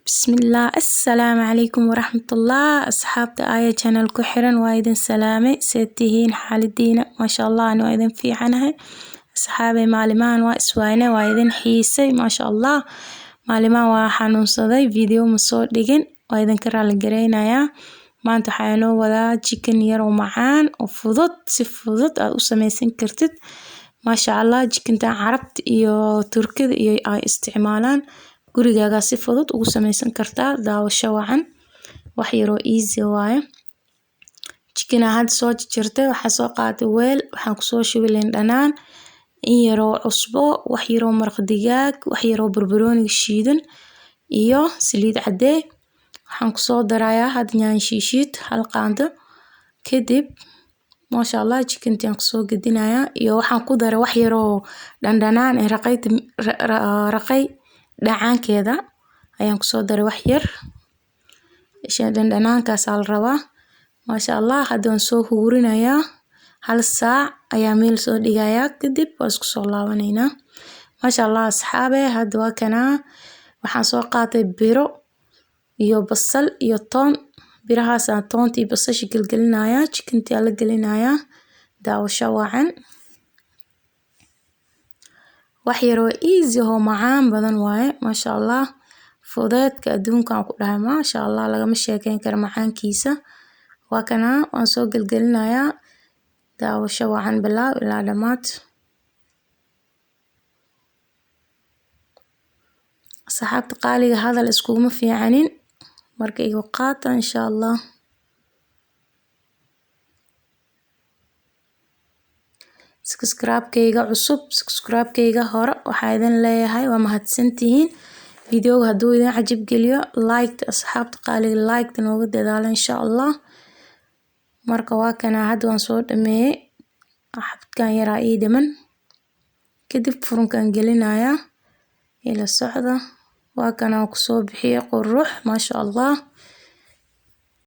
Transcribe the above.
Bismillah, assalaamu calaykum waraxmatullah. Asxaabta Aya channel ku xiran waa idin salaamay. Seed tihiin xaaladiina? Maasha Allah, waa idin fiicanahay. Asxaabay maalimahan waa iswayne, waa idin xiisay. Maasha Allah, maalimahan waa xanuunsaday. Video ma soo dhigin, waa idin ka raali gareynayaa. Maanta waxaa inoo wadaa chicken yar oo macaan oo fudud, si fudud aad u samaysan kartid. Maasha Allah, chickentan Carabta iyo Turkida iyo ay isticmaalaan. Gurigaaga si fudud ugu samaysan kartaa. Daawasho wacan, wax yar oo easy waaye. Chicken had soo jarjartay, waxaa soo qaaday weel, waxaan ku soo shubay liin dhanaan, in yar oo cusbo, wax yar oo maraq digaag, wax yar oo barbarooni shiidan iyo saliid cadday. Waxaan ku soo darayaa had yaanyo shiishid hal qaando. Kadib maasha Allah, chicken-taan ku soo gedinayaa iyo waxaan ku daray wax yar oo dhanaan raqay dhacaankeeda ayaan ku soo daray wax yar. Dhanaankaas la rabaa. Maasha Allah, hadda waan soo hurinayaa. Hal saac ayaa meel soo dhigayaa. Kadib waan isku soo laabanaynaa. Maasha Allah, asxaabay, hadda waa kanaa. Waxaan soo qaatay biro iyo basal iyo toon. Birahaas aan toontii basasha gelgelinayaa. Chicken-tii la gelinayaa. Daawasho wacan. wax yar oo easy oo macaan badan waaye. Maasha Allah, fudeedka adduunka aan ku dhahay. Maasha Allah, lagama sheekeyn karo macaankiisa. Waa kanaa, waan soo gelgelinayaa. Daawasho wacan bilaa ilaa dhamaad. Saxaabta qaaliga hadal iskuma fiicanin. Marka igu qaata insha Allah. Subscribe-kayga cusub, subscribe-kayga hore waxaa idin leeyahay waa mahadsantihiin. Video-ga hadduu idin cajab geliyo, like asxaabta qaaliga like nooga dadaala insha Allah. Marka waa kanaa, hadda waan soo dhameeyay. Xabadkan yaraa ii dhiman. Kadib furunkaan gelinayaa ila socda. Waa kanaa ku soo bixiyay qurux. Maasha Allah.